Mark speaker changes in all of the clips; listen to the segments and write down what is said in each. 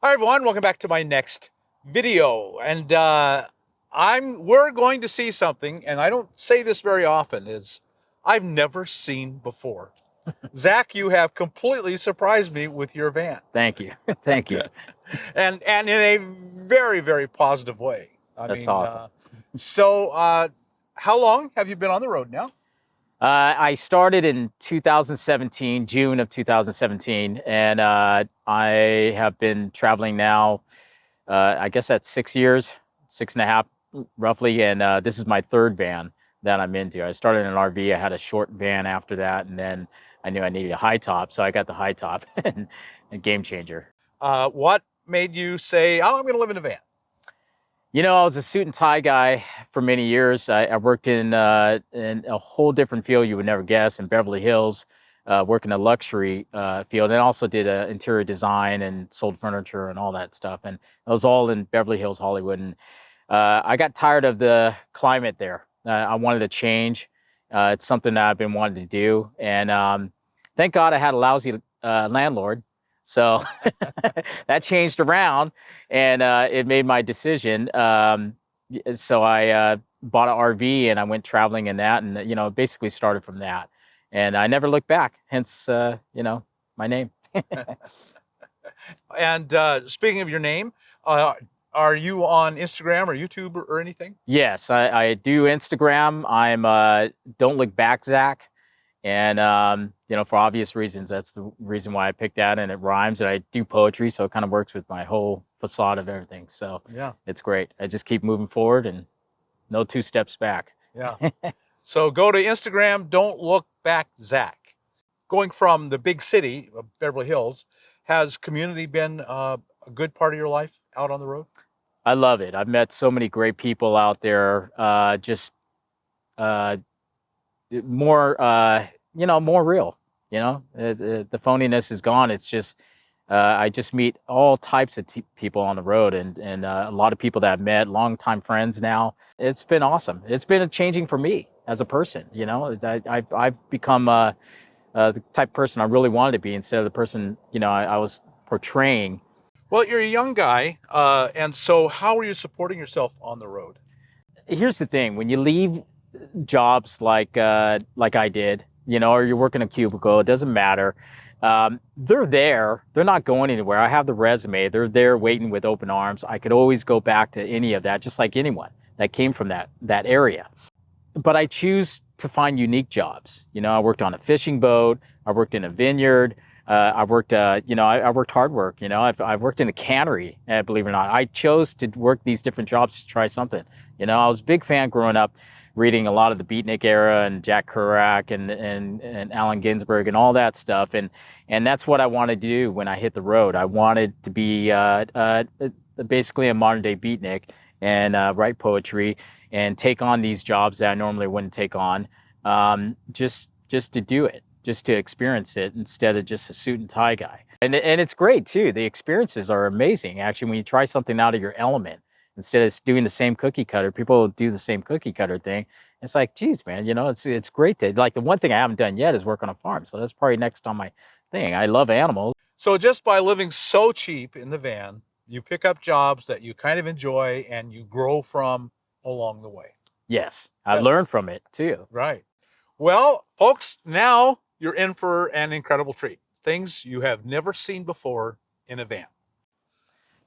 Speaker 1: Hi everyone, welcome back to my next video. And we're going to see something, and I don't say this very often, is I've never seen before. Zach, you have completely surprised me with your van.
Speaker 2: Thank you. Thank you.
Speaker 1: And in a very, very positive way.
Speaker 2: That's awesome.
Speaker 1: How long have you been on the road now?
Speaker 2: I started in 2017, June of 2017, and I have been traveling now, I guess that's 6 years, 6.5 roughly, and this is my third van that I'm into. I started in an RV, I had a short van after that, and then I knew I needed a high top, so I got the high top, and a game changer.
Speaker 1: What made you say, oh, I'm going to live in a van?
Speaker 2: You know, I was a suit and tie guy for many years. I worked in a whole different field you would never guess in Beverly Hills, working a luxury field, and also did interior design and sold furniture and all that stuff. And it was all in Beverly Hills, Hollywood. And I got tired of the climate there. I wanted to change. It's something that I've been wanting to do. And thank God I had a lousy landlord. So that changed around, and it made my decision. So I bought an RV and I went traveling in that, and basically started from that. And I never looked back. Hence, my name.
Speaker 1: And speaking of your name, are you on Instagram or YouTube or anything?
Speaker 2: Yes, I do Instagram. I'm Don't Look Back, Zach. And, for obvious reasons, that's the reason why I picked that, and it rhymes, and I do poetry, so it kind of works with my whole facade of everything. So yeah, it's great. I just keep moving forward and no two steps back.
Speaker 1: Yeah. So go to Instagram, Don't Look Back, Zach. Going from the big city of Beverly Hills, has community been a good part of your life out on the road?
Speaker 2: I love it. I've met so many great people out there, just more, more real. The phoniness is gone. It's just, I just meet all types of people on the road, and a lot of people that I've met, longtime friends now. It's been awesome. It's been changing for me as a person. I've become the type of person I really wanted to be instead of the person, I was portraying.
Speaker 1: Well, you're a young guy, and so how are you supporting yourself on the road?
Speaker 2: Here's the thing: when you leave jobs like I did, or you're working a cubicle, it doesn't matter. They're there. They're not going anywhere. I have the resume. They're there waiting with open arms. I could always go back to any of that, just like anyone that came from that area. But I choose to find unique jobs. I worked on a fishing boat. I worked in a vineyard. I worked, I worked hard work. I've worked in a cannery, believe it or not. I chose to work these different jobs to try something. I was a big fan growing up, reading a lot of the Beatnik era and Jack Kerouac and Allen Ginsberg and all that stuff. And that's what I wanted to do when I hit the road. I wanted to be basically a modern day Beatnik and write poetry and take on these jobs that I normally wouldn't take on, just to do it, just to experience it instead of just a suit and tie guy. And it's great too. The experiences are amazing. Actually, when you try something out of your element, instead of doing the same cookie cutter, people do the same cookie cutter thing. It's like, geez, man, it's great to, like, the one thing I haven't done yet is work on a farm. So that's probably next on my thing. I love animals.
Speaker 1: So just by living so cheap in the van, you pick up jobs that you kind of enjoy and you grow from along the way.
Speaker 2: Yes, I've learned from it too.
Speaker 1: Right. Well, folks, now you're in for an incredible treat. Things you have never seen before in a van.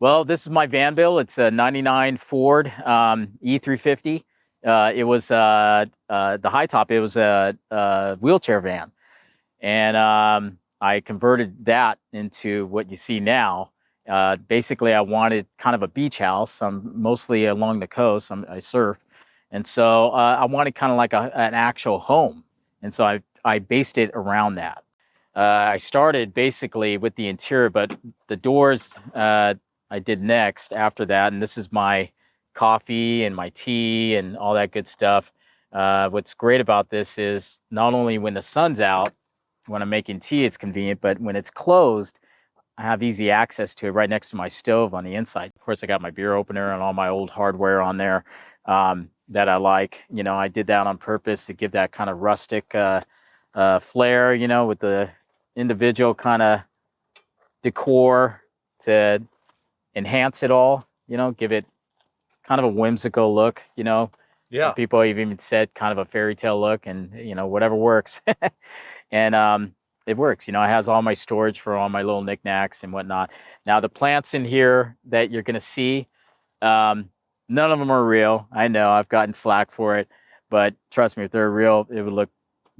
Speaker 2: Well, this is my van bill. It's a 99 Ford E350. It was the high top. It was a wheelchair van. And I converted that into what you see now. Basically, I wanted kind of a beach house. I'm mostly along the coast. I surf. And so I wanted kind of like an actual home. And so I based it around that. I started basically with the interior, but the doors I did next after that. And this is my coffee and my tea and all that good stuff. What's great about this is not only when the sun's out, when I'm making tea, it's convenient, but when it's closed, I have easy access to it right next to my stove on the inside. Of course, I got my beer opener and all my old hardware on there that I like. I did that on purpose to give that kind of rustic flair, with the individual kind of decor to enhance it all, you know, give it kind of a whimsical look, you know. Some
Speaker 1: Yeah.
Speaker 2: people have even said kind of a fairy tale look, and you know, whatever works. And it works, you know. It has all my storage for all my little knickknacks and whatnot. Now the plants in here that you're gonna see, um, none of them are real. I know I've gotten slack for it, but trust me, if they're real, it would look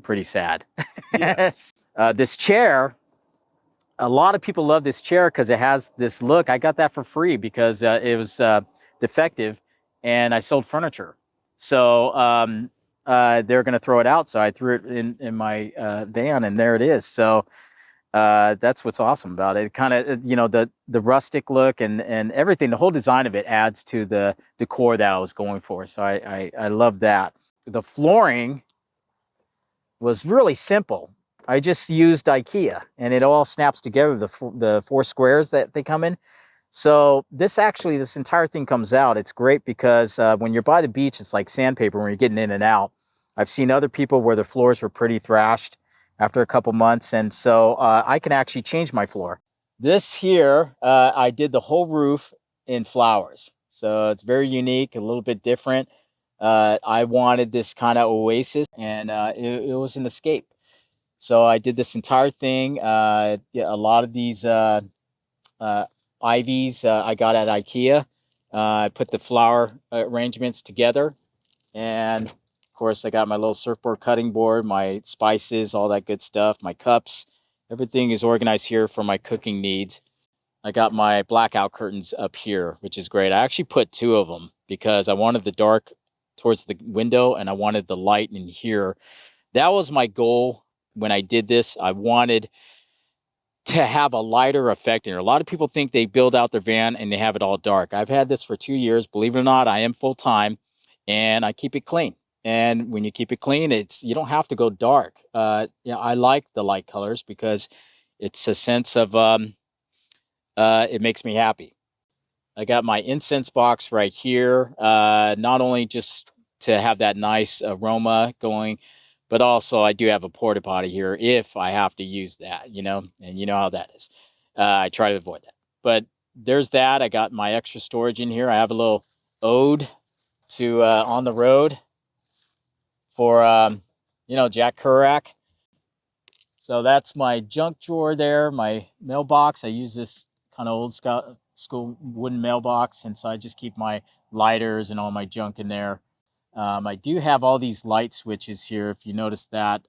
Speaker 2: pretty sad.
Speaker 1: Yes.
Speaker 2: This chair, a lot of people love this chair because it has this look. I got that for free because it was defective, and I sold furniture. So they're going to throw it out. So I threw it in my van, and there it is. So that's what's awesome about it. Kind of, you know, the rustic look and everything. The whole design of it adds to the decor that I was going for. So I love that. The flooring was really simple. I just used IKEA, and it all snaps together, the four squares that they come in. So this entire thing comes out. It's great because when you're by the beach, it's like sandpaper when you're getting in and out. I've seen other people where their floors were pretty thrashed after a couple months, and so I can actually change my floor. This here, I did the whole roof in flowers. So it's very unique, a little bit different. I wanted this kind of oasis, and it was an escape. So I did this entire thing. Yeah, a lot of these uh, ivies I got at IKEA. I put the flower arrangements together, and of course I got my little surfboard cutting board, my spices, all that good stuff, my cups. Everything is organized here for my cooking needs. I got my blackout curtains up here, which is great. I actually put two of them because I wanted the dark towards the window and I wanted the light in here. That was my goal when I did this. I wanted to have a lighter effect in here. A lot of people think they build out their van and they have it all dark. I've had this for 2 years. Believe it or not, I am full time and I keep it clean. And when you keep it clean, you don't have to go dark. I like the light colors because it's a sense of it makes me happy. I got my incense box right here, not only just to have that nice aroma going, but also I do have a porta potty here if I have to use that, you know, and you know how that is. I try to avoid that. But there's that. I got my extra storage in here. I have a little ode to On the Road for, you know, Jack Kerouac. So that's my junk drawer there, my mailbox. I use this kind of old school wooden mailbox, and so I just keep my lighters and all my junk in there. I do have all these light switches here. If you notice that,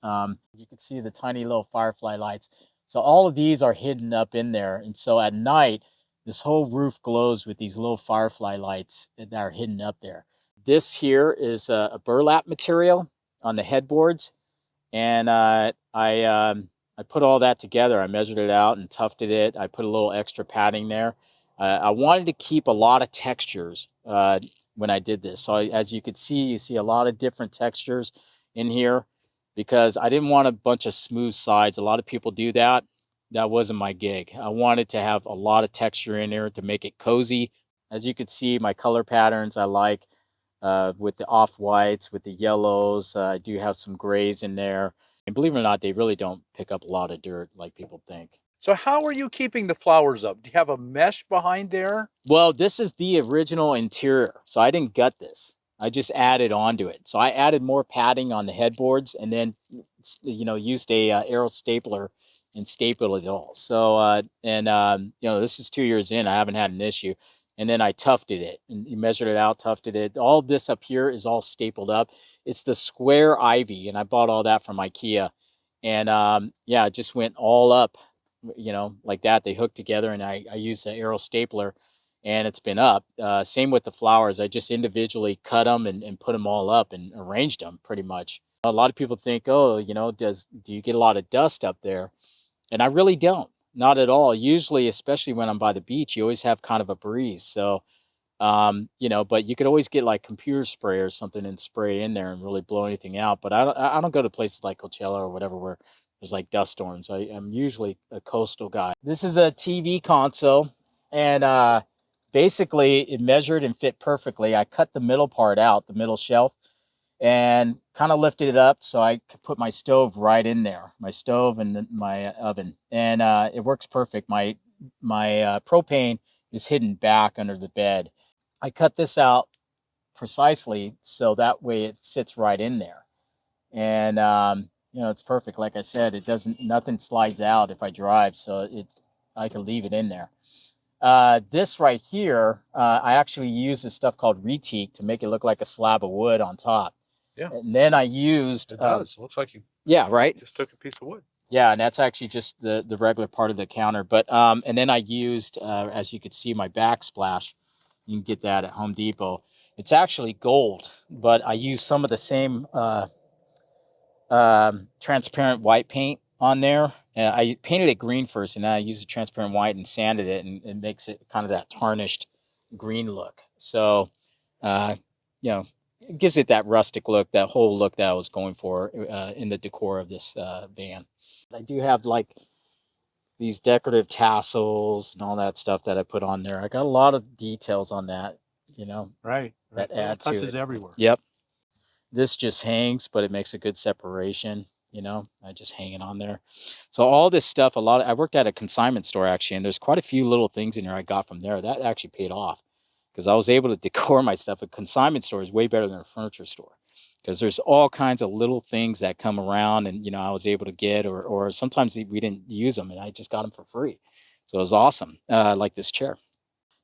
Speaker 2: you can see the tiny little firefly lights. So all of these are hidden up in there. And so at night, this whole roof glows with these little firefly lights that are hidden up there. This here is a burlap material on the headboards. And I put all that together. I measured it out and tufted it. I put a little extra padding there. I wanted to keep a lot of textures when I did this. So as you could see, you see a lot of different textures in here because I didn't want a bunch of smooth sides. A lot of people do that. That wasn't my gig. I wanted to have a lot of texture in there to make it cozy. As you could see, my color patterns I like with the off-whites, with the yellows. I do have some grays in there. And believe it or not, they really don't pick up a lot of dirt like people think.
Speaker 1: So how are you keeping the flowers up? Do you have a mesh behind there?
Speaker 2: Well, this is the original interior. So I didn't gut this. I just added onto it. So I added more padding on the headboards and then, you know, used a arrow stapler and stapled it all. So, you know, this is 2 years in. I haven't had an issue. And then I tufted it and you measured it out, tufted it. All this up here is all stapled up. It's the square ivy, and I bought all that from IKEA. And yeah, it just went all up, you know, like that. They hooked together, and I used the arrow stapler, and it's been up. Same with the flowers. I just individually cut them and put them all up and arranged them pretty much. A lot of people think, oh, you know, do you get a lot of dust up there? And I really don't. Not at all. Usually, especially when I'm by the beach, you always have kind of a breeze. So, you know, but you could always get like computer spray or something and spray in there and really blow anything out. But I don't go to places like Coachella or whatever where there's like dust storms. I'm usually a coastal guy. This is a TV console, and basically it measured and fit perfectly. I cut the middle part out, the middle shelf, and kind of lifted it up so I could put my stove right in there, my stove and my oven, and it works perfect. My propane is hidden back under the bed. I cut this out precisely so that way it sits right in there. And it's perfect. Like I said, nothing slides out if I drive, so I can leave it in there. This right here, I actually use this stuff called retique to make it look like a slab of wood on top.
Speaker 1: Yeah.
Speaker 2: And then I used.
Speaker 1: It does. Looks like you.
Speaker 2: Yeah. Right.
Speaker 1: Just took a piece of wood.
Speaker 2: Yeah, and that's actually just the regular part of the counter. But and then I used, as you could see, my backsplash. You can get that at Home Depot. It's actually gold, but I used some of the same transparent white paint on there. I painted it green first, and then I used the transparent white and sanded it, and it makes it kind of that tarnished green look. So, it gives it that rustic look, that whole look that I was going for in the decor of this van. I do have like these decorative tassels and all that stuff that I put on there. I got a lot of details on that,
Speaker 1: Right.
Speaker 2: that add to it.
Speaker 1: Touches everywhere.
Speaker 2: Yep. This just hangs, but it makes a good separation. I just hang it on there. So all this stuff, I worked at a consignment store actually, and there's quite a few little things in here I got from there that actually paid off because I was able to decor my stuff. A consignment store is way better than a furniture store because there's all kinds of little things that come around and, I was able to get, or sometimes we didn't use them and I just got them for free. So it was awesome. Like this chair,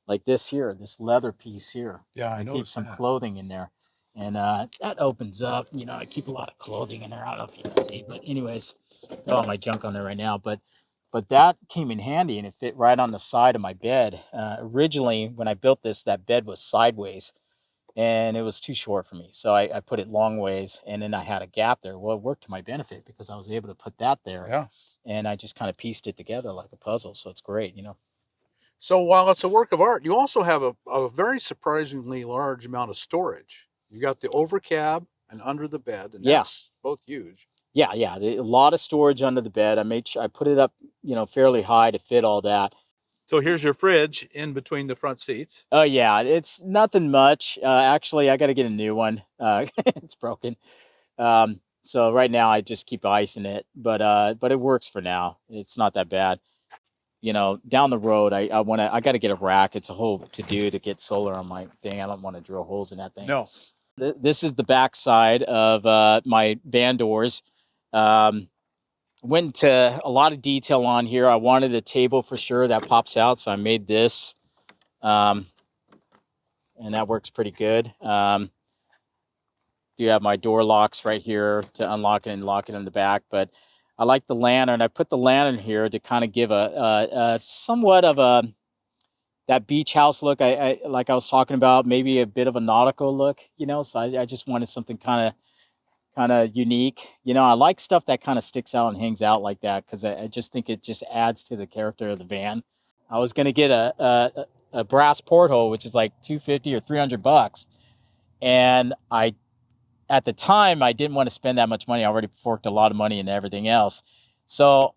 Speaker 2: like this here, this leather piece here.
Speaker 1: Yeah, I
Speaker 2: keep some
Speaker 1: that.
Speaker 2: clothing in there. And that opens up. I keep a lot of clothing in there. I don't know if you can see, but anyways, got all my junk on there right now. But that came in handy, and it fit right on the side of my bed. Originally, when I built this, that bed was sideways, and it was too short for me. So I put it long ways, and then I had a gap there. Well, it worked to my benefit because I was able to put that there.
Speaker 1: Yeah.
Speaker 2: And I just kind of pieced it together like a puzzle. So it's great,
Speaker 1: So while it's a work of art, you also have a very surprisingly large amount of storage. You got the over cab and under the bed, and that's both huge.
Speaker 2: Yeah, a lot of storage under the bed. I put it up, fairly high to fit all that.
Speaker 1: So here's your fridge in between the front seats.
Speaker 2: Oh yeah, it's nothing much. Actually, I got to get a new one. It's broken. So right now I just keep ice in it, but it works for now. It's not that bad. Down the road, I got to get a rack. It's a whole to do to get solar on my thing. I don't want to drill holes in that thing.
Speaker 1: No.
Speaker 2: This is the back side of my van doors. Went into a lot of detail on here. I wanted a table for sure that pops out, so I made this, and that works pretty good. Do have my door locks right here to unlock it and lock it in the back, but I like the lantern. I put the lantern here to kind of give a somewhat of that beach house look. I like I was talking about, maybe a bit of a nautical look, so I just wanted something kind of unique. I like stuff that kind of sticks out and hangs out like that because I just think it just adds to the character of the van. I was going to get a brass porthole, which is like $250 or $300, and at the time I didn't want to spend that much money. I already forked a lot of money into everything else, so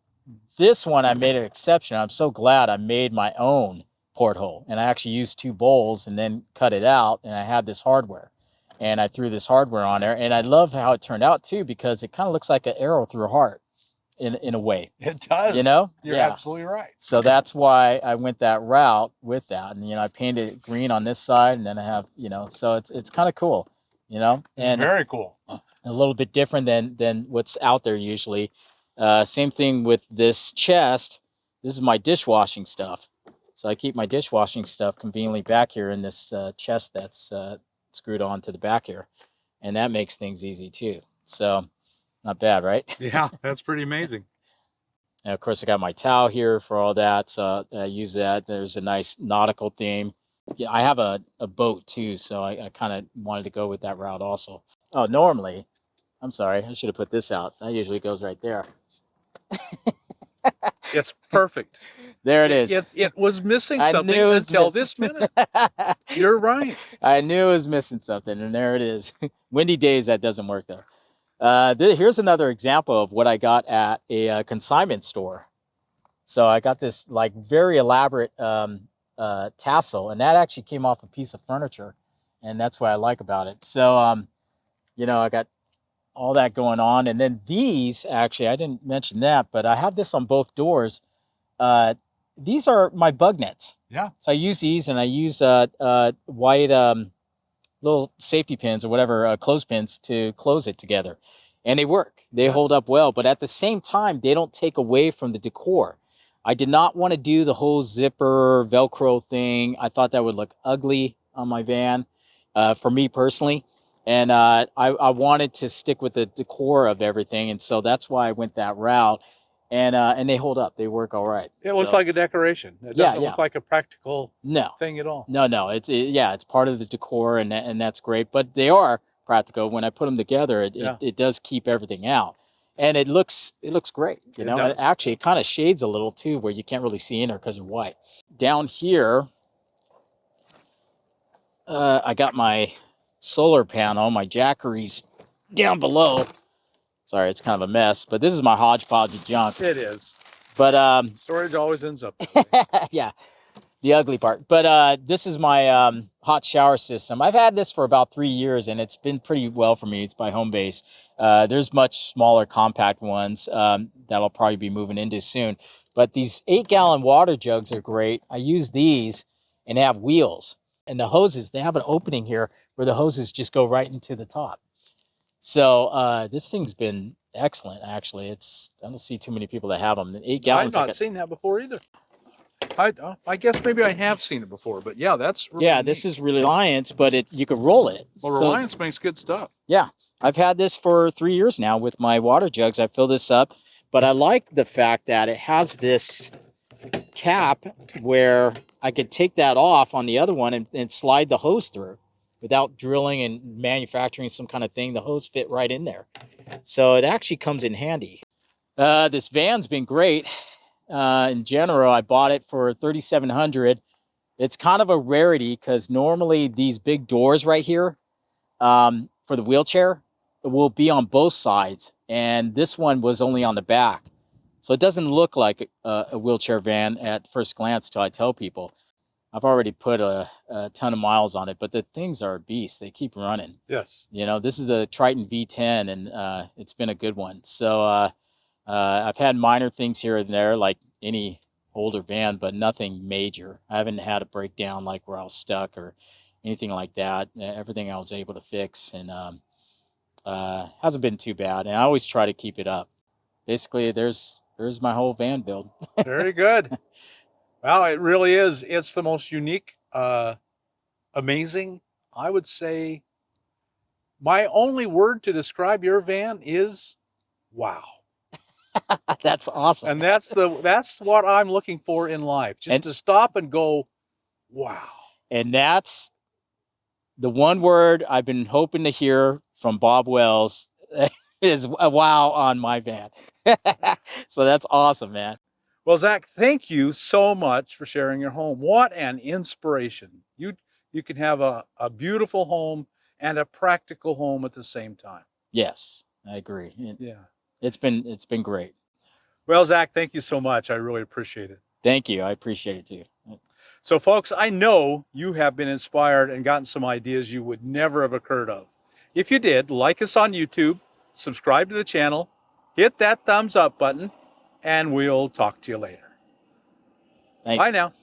Speaker 2: this one I made an exception. I'm so glad I made my own porthole, and I actually used 2 bowls and then cut it out, and I had this hardware. And I threw this hardware on there, and I love how it turned out too, because it kind of looks like an arrow through a heart in a way.
Speaker 1: It does. You're absolutely right.
Speaker 2: So that's why I went that route with that. And, I painted it green on this side, and then I have, so it's kind of cool, and
Speaker 1: it's very cool.
Speaker 2: A little bit different than what's out there usually. Same thing with this chest. This is my dishwashing stuff. So I keep my dishwashing stuff conveniently back here in this chest that's screwed on to the back here, and that makes things easy too. So not bad, right?
Speaker 1: Yeah, that's pretty amazing.
Speaker 2: And of course I got my towel here for all that, so I use that. There's a nice nautical theme. Yeah, I have a boat too, so I kind of wanted to go with that route also. Oh, normally, I'm sorry, I should have put this out. That usually goes right there.
Speaker 1: It's perfect.
Speaker 2: There it is.
Speaker 1: It was missing something until this minute. You're right.
Speaker 2: I knew it was missing something, and there it is. Windy days, that doesn't work though. Here's another example of what I got at a consignment store. So I got this like very elaborate tassel, and that actually came off a piece of furniture, and that's what I like about it. So, I got all that going on, and then these actually, I didn't mention that, but I have this on both doors. these are my bug nets.
Speaker 1: Yeah.
Speaker 2: So I use these, and I use white little safety pins or whatever, clothespins to close it together. And they work. They hold up well. But at the same time, they don't take away from the decor. I did not want to do the whole zipper Velcro thing. I thought that would look ugly on my van, for me personally. And I wanted to stick with the decor of everything. And so that's why I went that route. And they hold up. They work all right.
Speaker 1: It looks like a decoration. It doesn't look like a practical thing at all.
Speaker 2: No. It's part of the decor, and that's great. But they are practical. When I put them together, it does keep everything out, and it looks great. You know, actually, it kind of shades a little too, where you can't really see in there because they're white. Down here, I got my solar panel, my Jackeries down below. Sorry, it's kind of a mess, but this is my hodgepodge of junk.
Speaker 1: It is.
Speaker 2: But
Speaker 1: storage always ends up that way.
Speaker 2: yeah, the ugly part. But this is my hot shower system. I've had this for about 3 years, and it's been pretty well for me. It's by Home Base. There's much smaller, compact ones that I'll probably be moving into soon. But these 8-gallon water jugs are great. I use these, and they have wheels. And the hoses, they have an opening here where the hoses just go right into the top. So this thing's been excellent, actually. I don't see too many people that have them. 8 gallons.
Speaker 1: I've not seen that before either. I guess maybe I have seen it before, but yeah, that's really neat.
Speaker 2: This is Reliance, but you could roll it.
Speaker 1: Well, Reliance makes good stuff.
Speaker 2: Yeah, I've had this for 3 years now with my water jugs. I fill this up, but I like the fact that it has this cap where I could take that off on the other one and slide the hose through without drilling and manufacturing some kind of thing. The hose fit right in there. So it actually comes in handy. This van's been great. In general, I bought it for $3,700. It's kind of a rarity because normally these big doors right here for the wheelchair will be on both sides, and this one was only on the back. So it doesn't look like a wheelchair van at first glance till I tell people. I've already put a ton of miles on it, but the things are a beast. They keep running.
Speaker 1: Yes.
Speaker 2: You know, this is a Triton V10, and it's been a good one. So I've had minor things here and there, like any older van, but nothing major. I haven't had a breakdown like where I was stuck or anything like that. Everything I was able to fix, and hasn't been too bad. And I always try to keep it up. Basically, there's my whole van build.
Speaker 1: Very good. Well, it really is. It's the most unique, amazing. I would say my only word to describe your van is wow.
Speaker 2: That's awesome.
Speaker 1: And that's what I'm looking for in life. Just to stop and go, wow.
Speaker 2: And that's the one word I've been hoping to hear from Bob Wells is a wow on my van. So that's awesome, man.
Speaker 1: Well, Zach, thank you so much for sharing your home. What an inspiration. You can have a beautiful home and a practical home at the same time.
Speaker 2: Yes, I agree.
Speaker 1: Yeah.
Speaker 2: It's been great.
Speaker 1: Well, Zach, thank you so much. I really appreciate it.
Speaker 2: Thank you. I appreciate it too.
Speaker 1: So, folks, I know you have been inspired and gotten some ideas you would never have occurred of. If you did, like us on YouTube, subscribe to the channel, hit that thumbs up button, and we'll talk to you later.
Speaker 2: Thanks.
Speaker 1: Bye now.